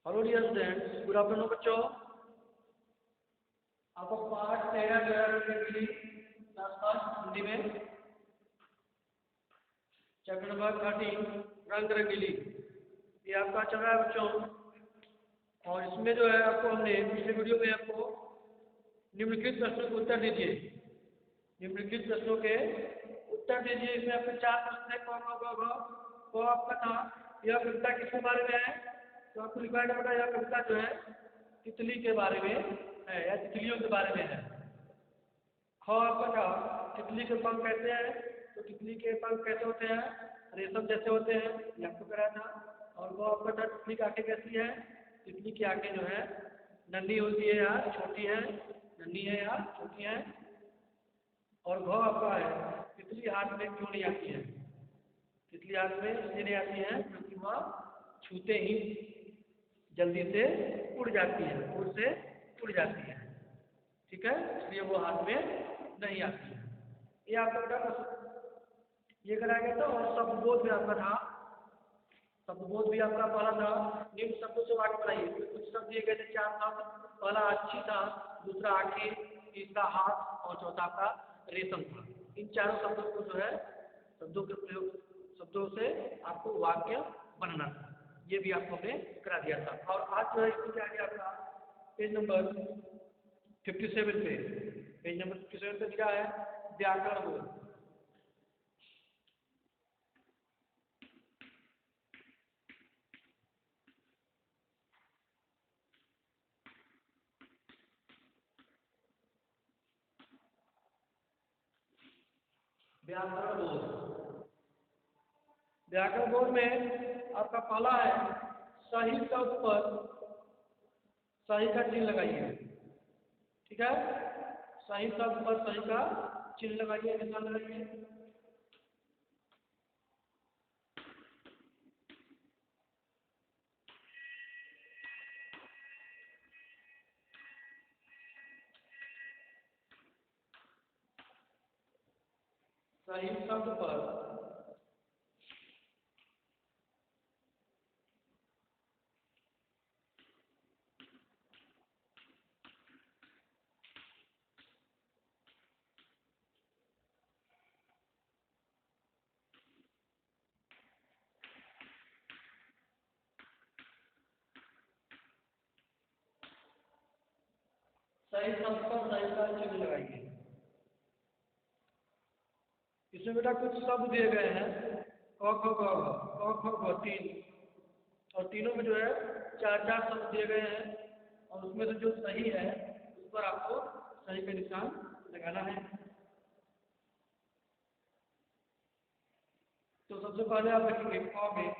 Hello dear students, good afternoon बच्चों। आपका part 13 जो है रंगीली क्लास फर्स्ट हिंदी में चैप्टर नंबर 13 रंग रंगीली ये आपका चल रहा है बच्चों। और इसमें जो है आपको हमने पिछले वीडियो में आपको निम्नलिखित प्रश्नों के उत्तर दीजिए। निम्नलिखित प्रश्नों के उत्तर दीजिए। इसमें आपके 4 प्रश्न है। को आपका था यह कविता किसके बारे में है, तो आपको रिकॉर्ड होगा यह कविता जो है तितली के बारे में है या तितलियों के बारे में है। ख आपका था तितली के पंख कैसे हैं, तो तितली के पंख कैसे होते हैं, रेशम जैसे होते हैं, ये आपको करा था। और वो आपका था तितली की आंखें कैसी है, तितली की आंखें जो है नन्ही होती है या छोटी है, नन्ही है या छोटी है। और घ आपका है तितली हाथ में क्यों नहीं आती है, तितली हाथ में इसलिए नहीं आती है क्योंकि वह छूते ही जल्दी से उड़ जाती है, उड़ से उड़ जाती है, ठीक है, इसलिए वो हाथ में नहीं आती है। ये आपका बेटा ये कराया गया था। और शब्दबोध भी आपका था, शब्दबोध भी आपका पहला था। निम्न शब्दों से वाक्य बनाइए। कुछ शब्द दिए गए थे 4 शब्द। पहला अच्छी था, दूसरा आंखें, तीसरा हाथ और चौथा का रेशम था। इन चारों शब्दों को जो है शब्दों के प्रयोग शब्दों से आपको वाक्य बनाना था, ये भी आपको हमने करा दिया था। और आज जो है इसमें क्या गया आपका पेज नंबर 57 पे, पेज नंबर 57 पे दिया है व्याकरण बोध। व्याकरण बोध, व्याकरण बोध में आपका पहला है सही शब्द पर सही का चिन्ह लगाइए, ठीक है। सही शब्द पर सही का चिन्ह लगाइए, निशान लगाइए। सही शब्द पर सही शब्द पर सही का चिन्ह लगाइए। इसमें बेटा कुछ शब्द दिए गए हैं क ख ग घ, क ख ग 3, और तीनों में जो है 4-4 शब्द दिए गए हैं। और उसमें से जो सही है उस पर आपको सही का निशान लगाना है। तो सबसे पहले आप लिखेंगे क में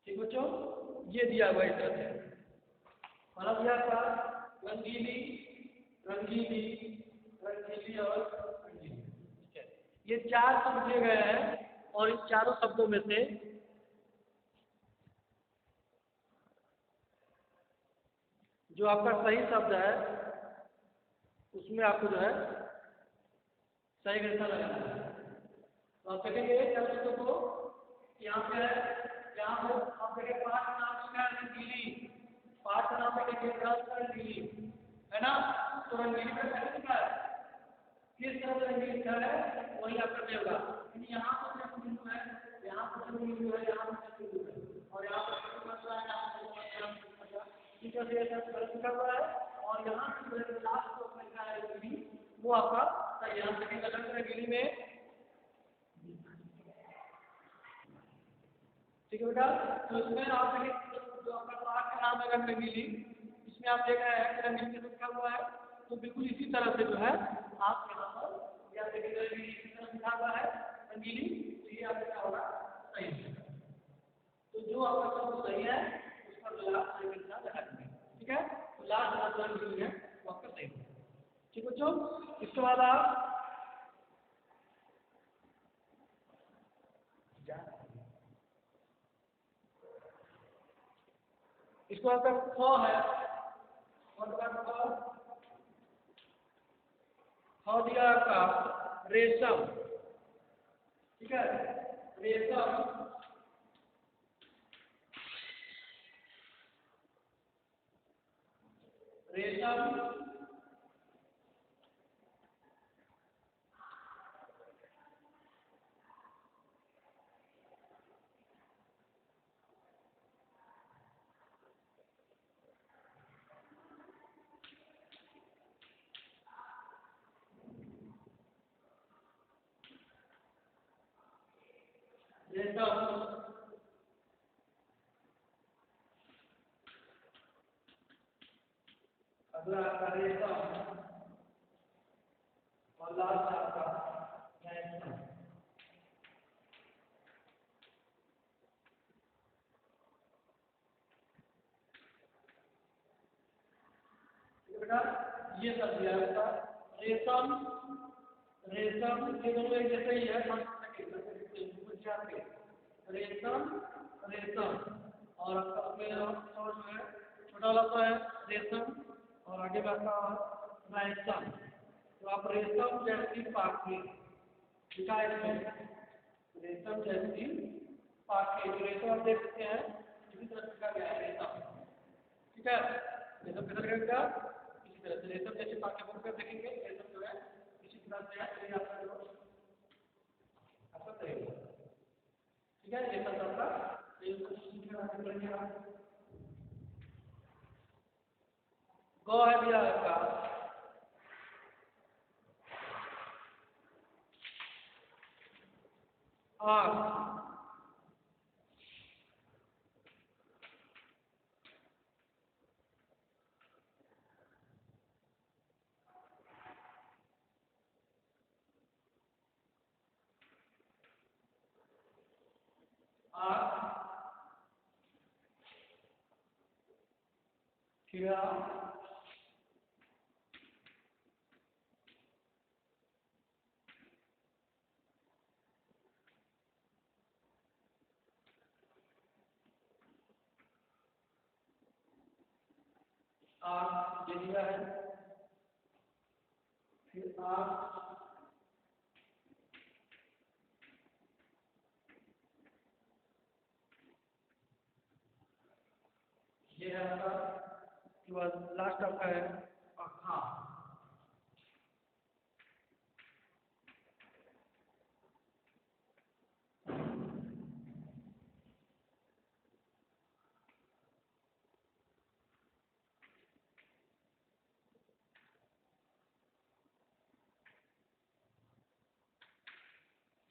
ठीक बच्चों, ये दिया हुआ इस तरह से। पहला दिया था रंगीली, रंगीली, रंगीली और रंगीली, ठीक है। ये 4 शब्द दिए गए हैं और इन चारों शब्दों में से जो आपका सही शब्द है उसमें आपको जो है सही का निशान लगाना है। तो आप देखेंगे चार शब्दों को, यहाँ पे है, यहाँ पर आप देखें 5 नाम लिखा है रंगीली, ना, तो रंगीली का कैसे लिखा है, किस तरह से रंगीली लिखा है वही आपका सही होगा। यहाँ पर जन्म बिंदु है, यहाँ पर जन्म बिंदु है, यहाँ पर जन्म बिंदु है, और यहाँ पर ठीक है गलत लिखा हुआ है, और यहाँ से लास्ट जो लिखा है रंगीली वो आपका सही है। सेकंड अलग रंगीली में, ठीक है बेटा। तो इसमें आप देखिए जो आपका क्लास का नाम है रंगीली, इसमें आप देख रहे हैं कि रंगीली लिखा हुआ है, तो बिल्कुल इसी तरह से जो है आप यहाँ पर या देखिए रंगीली इसी तरह लिखा हुआ है रंगीली, तो ये आपका क्या होगा सही है। तो जो आपका शब्द सही है उस पर जो आप सही का निशान लगा देंगे, ठीक है। तो लास्ट वाला रंगीली है वो आपका सही है, ठीक बच्चों। इसके बाद आप इसको आपका ख है, और ख दिया आपका रेशम, ठीक है, रेशम, रेशम, रेशम, अगला आपका रेशम, और लास्ट आपका रेशम। बेटा ये सब दिया आपका रेशम, रेशम ये दोनों एक जैसे ही है, रेशम, रेशम, और अपने और जो है छोटा वाला तो है रेशम, और आगे आपका रेशम। तो आप रेशम जैसी पाखी लिखा है इसमें, रेशम जैसी पाखी, तो रेशम आप देख सकते हैं इसी तरह लिखा गया है रेशम, ठीक है। रेशम किधर रहेगा, इसी तरह से रेशम जैसी पाखी बुक कर देखेंगे, रेशम जो है इसी तरह से है, ये आपका जो आपका सही होगा, ठीक है। ये सब आपका गौ है दिया आपका आग, आग, खीरा, आग ये दिया है, फिर आग, ये है आपका, उसके बाद लास्ट आपका है हाँ,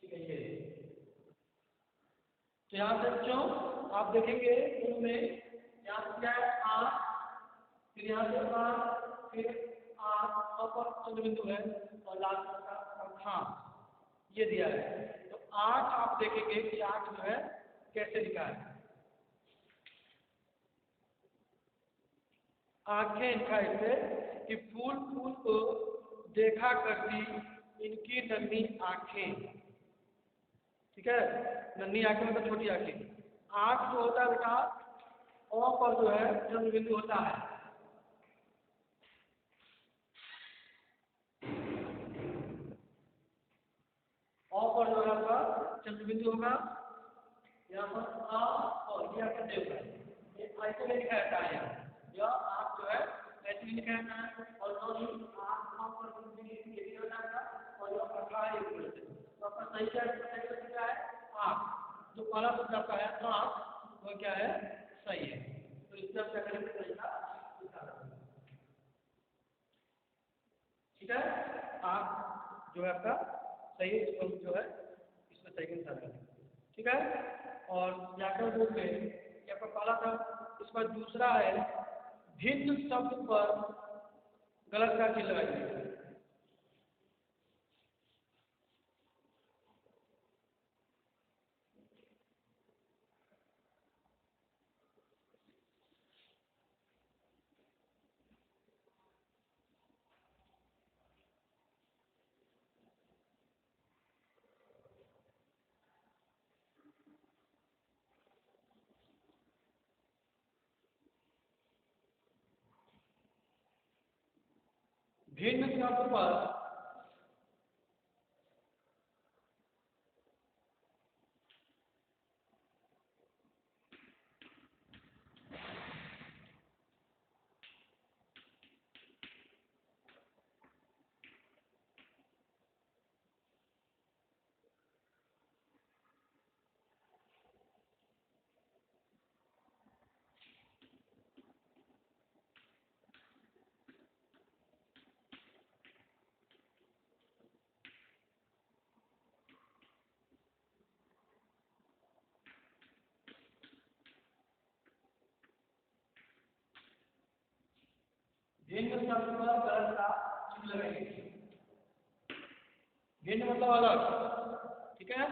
ठीक है। ये तो यहाँ से बच्चों आप देखेंगे उनमें यहाँ से क्या है आग, फिर यहाँ से आग, फिर आग पर चंद्र बिंदु है, और लास्ट का हाँ ये दिया है। तो आठ आप देखेंगे कि आठ जो है कैसे लिखा है, आंखें इनका ऐसे कि फूल फूल को देखा करती इनकी नन्ही आंखें, ठीक है। नन्ही आंखें मतलब छोटी आंखें। आंख जो होता है बेटा ओ पर जो है चंद्र बिंदु होता है, ओ पर जो है आपका चंद्र बिंदु होगा, यहाँ पर आ और ये आपका देव है, ये आइसोमेट्रिक है यहाँ, यह आंख जो है ऐसे ही लिखा है और नौ ही आँख पर ये भी हो जाएगा और जो अठारह है ये तो आपका सही क्या है आँख। जो पहला शब्द आपका है आँख वो क्या है सही है। तो इससे आप क्या करेंगे सही का ठीक है। आँख जो है आपका सही है इसको जो है इसमें सही के निशान करेंगे ठीक है। और व्याकरण बोर्ड में ये आपका पहला था। इसका दूसरा है भिन्न शब्द पर गलत का चिन्ह लगाइए। भिन्न शब्द पर भिन्न शब्द पर गलत का चिन्ह लगाइए। भिन्न मतलब अलग ठीक है।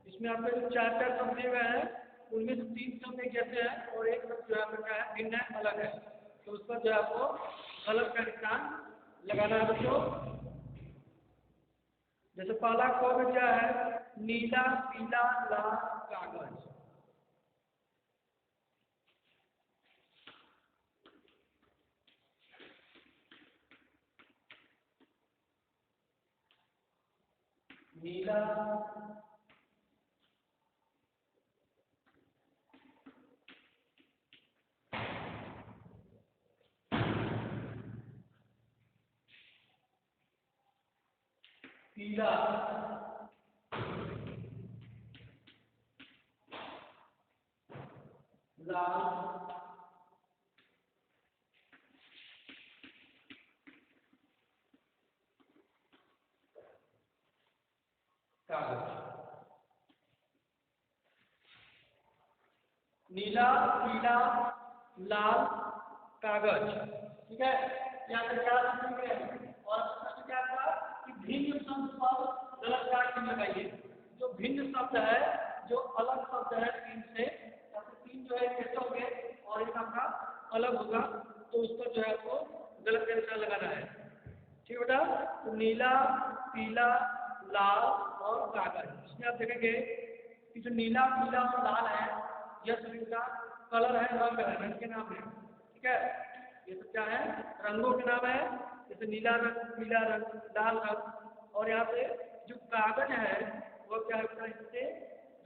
इसमें आपके जो चार चार शब्द दिए गए हैं उनमें से तीन शब्द एक जैसे हैं और एक शब्द जो है आपका क्या है भिन्न है अलग है। तो उस पर जो है आपको गलत का निशान लगाना है बच्चों। जैसे पहला क में क्या है नीला पीला लाल कागज। नीला पीला लाल कागज। नीला पीला लाल कागज ठीक है। यहाँ पे क्या लिखे गए और प्रश्न क्या था कि भिन्न शब्द पर गलत का चिन्ह लगाइए। जो भिन्न शब्द है जो अलग शब्द है तीन से या फिर तीन जो है कैसे होंगे और एक आपका अलग होगा तो उस पर जो है आपको गलत का निशान लगाना है ठीक है बेटा। तो नीला पीला लाल और कागज इसमें आप देखेंगे कि जो नीला पीला और लाल है यह सभी का कलर है रंग के नाम है ठीक है। ये सब क्या है रंगों के नाम है जैसे नीला रंग पीला रंग लाल रंग। और यहाँ पे जो कागज है वो क्या है इससे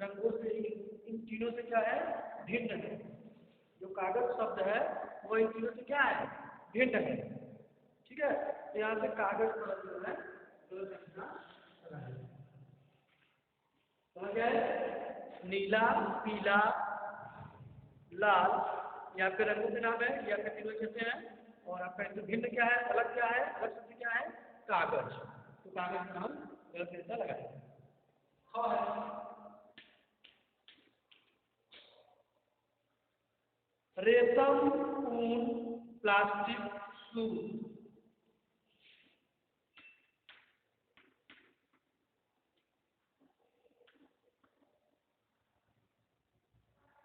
रंगों से इन तीनों से क्या है भिन्न है। जो कागज शब्द है वो इन तीनों से क्या है भिन्न है ठीक है। तो यहाँ पे कागज पर जो है गलत लिखना है समझ गए। नीला पीला लाल यहाँ पे रंगों के नाम है या पे तीनों कैसे हैं और आपका इसमें भिन्न क्या है अलग शब्द क्या है कागज। तो कागज का नाम गलत कैसा लगाए रेशम ऊन प्लास्टिक सूत।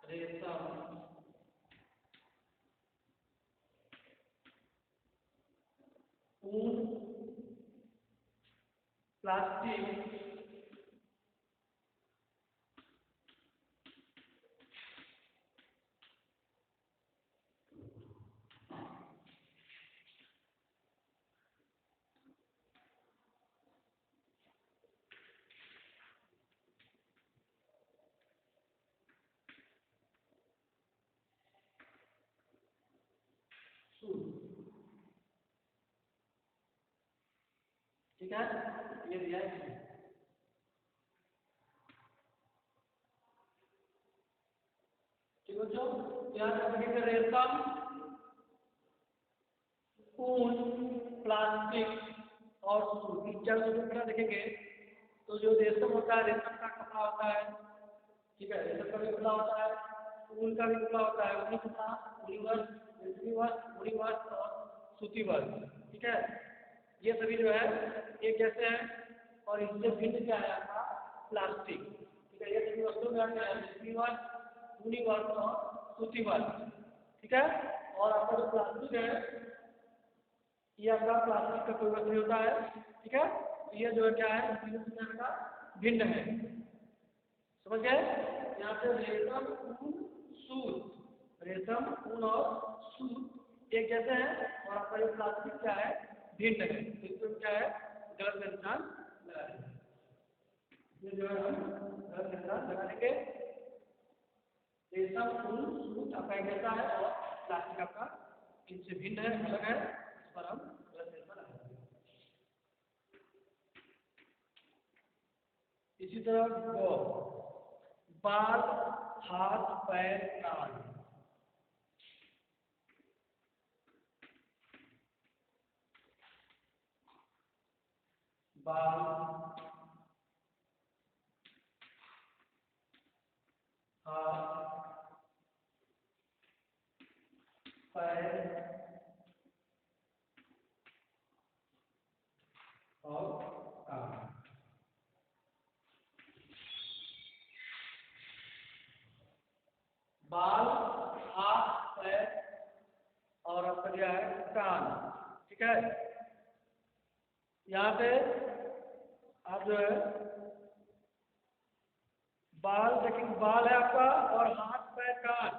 रेशम ऊन प्लास्टिक सूत ठीक है, ये दिया है। ठीक बच्चों, यहाँ पे देखेंगे रेशम, ऊन, प्लास्टिक और सूत, इन चार चीजों का देखेंगे। तो जो रेशम होता है, रेशम का कपड़ा होता है, ठीक है, रेशम का भी कपड़ा होता है, ऊन का भी कपड़ा होता है, ऊनी कपड़ा, ऊनी वस्त्र, रेशमी वस्त्र, ऊनी वस्त्र और सूती वस्त्र, ठीक है। ये सभी जो है एक जैसे हैं और इससे भिन्न क्या है आपका प्लास्टिक, ठीक है। ये सभी वस्त्रों में आते हैं रेशमी वस्त्र, ऊनी वस्त्र और सूती वस्त्र, ठीक है। और आपका जो प्लास्टिक है ये आपका प्लास्टिक का कोई वस्त्र नहीं होता है, ठीक है। ये जो है क्या है, तीनों प्रकार का भिन्न है, समझ गए। यहाँ पे रेशम, ऊन, सूत, रेशम, ऊन और सूत एक जैसे हैं और आपका ये प्लास्टिक क्या है, भिन्न है। तो इसमें क्या है, गलत निशान लगा देंगे, ये जो है हम गलत निशान लगा देंगे। रेशम, ऊन, सूत आपका एक जैसा है और प्लास्टिक आपका इनसे भिन्न है, अलग है, इस पर हम गलत निशान लगाएंगे। इसी तरह बाल, हाथ, पैर, कान, बाल, हाथ, पैर और कान। बाल, हाथ, पैर और आपका क्या है, कान, ठीक है। यहाँ पे आप जो है बाल देखेंगे, बाल है आपका और हाथ, पैर, कान।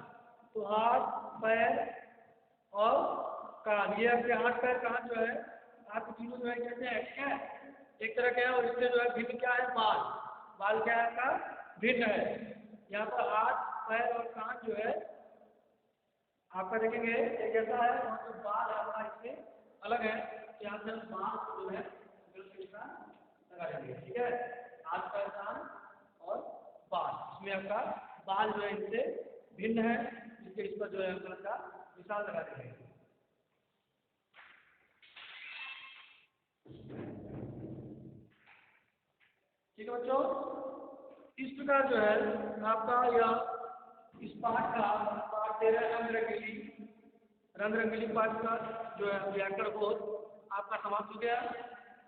तो हाथ, पैर और कान, ये आपके हाथ, पैर, कान जो है आपके तीनों जो है कैसे है, ठीक है, एक तरह के है। और इससे जो है भिन्न क्या है, बाल, बाल क्या है आपका भिन्न है। यहाँ पर हाथ, पैर और कान जो है आपका देखेंगे एक जैसा है और जो बाल है आपका इससे अलग है। यहाँ से हम बाल को जो है गलत निशान लगा देंगे, ठीक है। हाथ, पैर, कान और बाल, इसमें आपका बाल जो है इनसे भिन्न है, इसके इस पर जो है गलत का निशान लगा देंगे। ठीक है बच्चों, इस प्रकार जो है आपका यह इस पाठ का पाठ 13 रंग रंगीली पाठ का जो है व्याकरण बोध आपका समाप्त हो गया।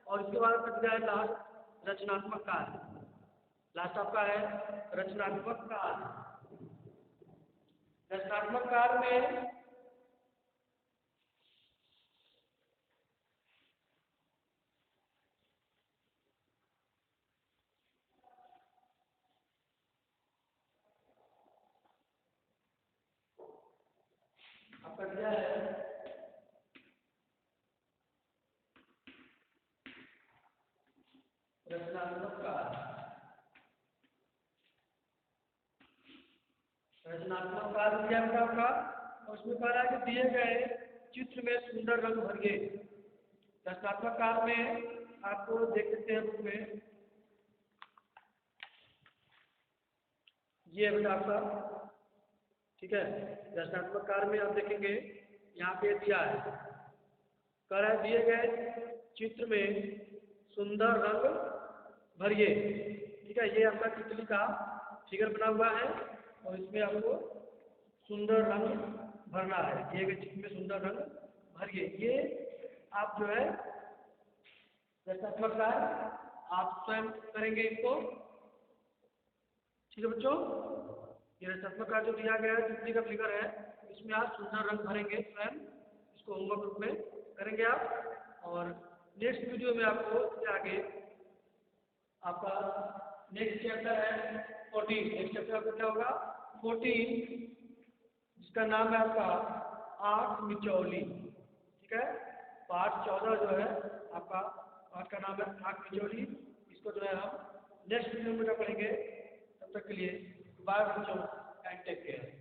और इसके बाद बच गया है लास्ट रचनात्मक कार्य। लास्ट आपका है रचनात्मक कार्य। रचनात्मक कार्य में आपका क्या है, रचनात्मक कार्य। रचनात्मक कार्य क्या है आपका, और उसमें कह रहा है कि दिए गए चित्र में सुंदर रंग भरिए। रचनात्मक कार्य में आपको देख सकते हैं बुक में, ये है आपका, ठीक है। रचनात्मक कार्य में आप देखेंगे यहाँ पे दिया है, कह रहा है दिए गए चित्र में सुंदर रंग भरिए, ठीक है। ये आपका तितली का फिगर बना हुआ है और इसमें आपको सुंदर रंग भरना है। दिए गए चित्र में सुंदर रंग भरिए, ये आप जो है रचनात्मक कार्य आप स्वयं करेंगे इसको, ठीक है बच्चों। ये रचनात्मक कार्य जो दिया गया है तितली का फिगर है, इसमें आप सुंदर रंग भरेंगे स्वयं, इसको होमवर्क रूप में करेंगे आप। और नेक्स्ट वीडियो में आपको इससे आगे आपका नेक्स्ट चैप्टर है 14। नेक्स्ट चैप्टर आपका क्या होगा 14, जिसका नाम है आपका आँख मिचौली, ठीक है। पाठ 14 जो है आपका पाठ का नाम है आँख मिचौली। इसको जो है हम नेक्स्ट वीडियो में पढ़ेंगे। तब तक के लिए बाय बच्चों एंड टेक केयर।